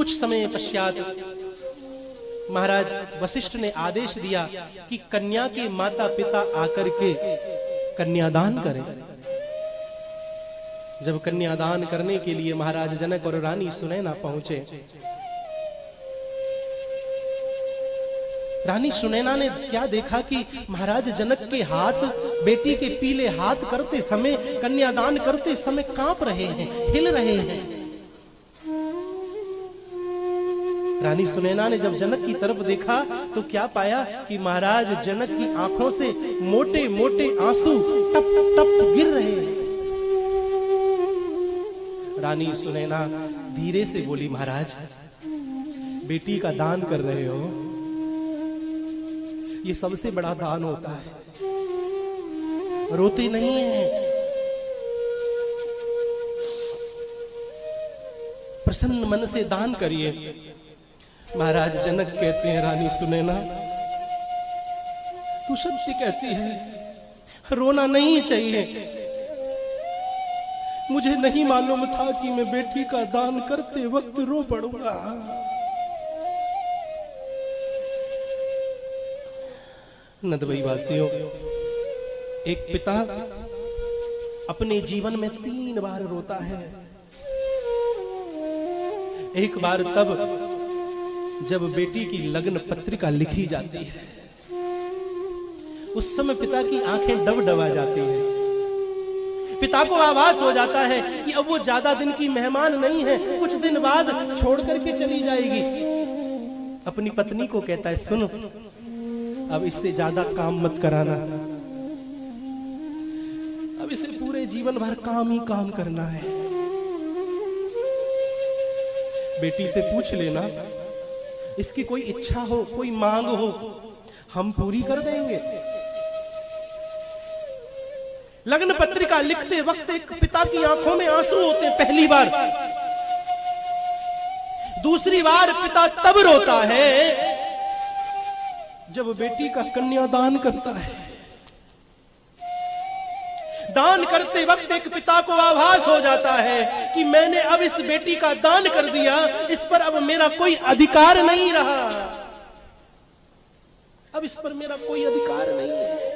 कुछ समय पश्चात महाराज वशिष्ठ ने आदेश दिया कि कन्या के माता पिता आकर के कन्यादान करें। जब कन्यादान करने के लिए महाराज जनक और रानी सुनैना पहुंचे, रानी सुनैना ने क्या देखा कि महाराज जनक के हाथ बेटी के पीले हाथ करते समय, कन्यादान करते समय कांप रहे हैं, हिल रहे हैं। रानी सुनैना ने जब जनक की तरफ देखा तो क्या पाया कि महाराज जनक की आंखों से मोटे मोटे आंसू टप टप गिर रहे हैं। रानी सुनैना धीरे से बोली, महाराज बेटी का दान कर रहे हो, ये सबसे बड़ा दान होता है, रोते नहीं है, प्रसन्न मन से दान करिए। महाराज जनक कहते हैं, रानी सुनैना तू सत्य कहती है, रोना नहीं चाहिए। मुझे नहीं मालूम था कि मैं बेटी का दान करते वक्त रो पड़ूंगा। नदबई वासियों, एक पिता अपने जीवन में 3 बार रोता है। एक बार तब जब बेटी की लग्न पत्रिका लिखी जाती है, उस समय पिता की आंखें डबडबा जाती हैं। पिता को आभास हो जाता है कि अब वो ज्यादा दिन की मेहमान नहीं है, कुछ दिन बाद छोड़ करके चली जाएगी। अपनी पत्नी को कहता है, सुनो अब इससे ज्यादा काम मत कराना, अब इसे पूरे जीवन भर काम ही काम करना है। बेटी से पूछ लेना, इसकी कोई इच्छा हो, कोई मांग हो, हम पूरी कर देंगे। लग्न पत्रिका लिखते वक्त एक पिता की आंखों में आंसू होते पहली बार। दूसरी बार पिता तब रोता है जब बेटी का कन्यादान करता है। दान करते वक्त एक पिता को आभास हो जाता है कि मैंने अब इस बेटी का दान कर दिया, इस पर अब मेरा कोई अधिकार नहीं रहा, अब इस पर मेरा कोई अधिकार नहीं है।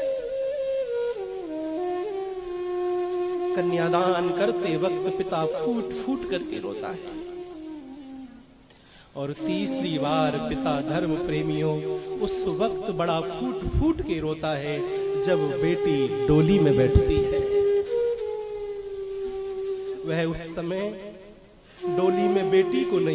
कन्यादान करते वक्त पिता फूट फूट करके रोता है। और तीसरी बार पिता धर्म प्रेमियों उस वक्त बड़ा फूट फूट के रोता है जब बेटी डोली में बैठती है। वह उस समय डोली में बेटी को नहीं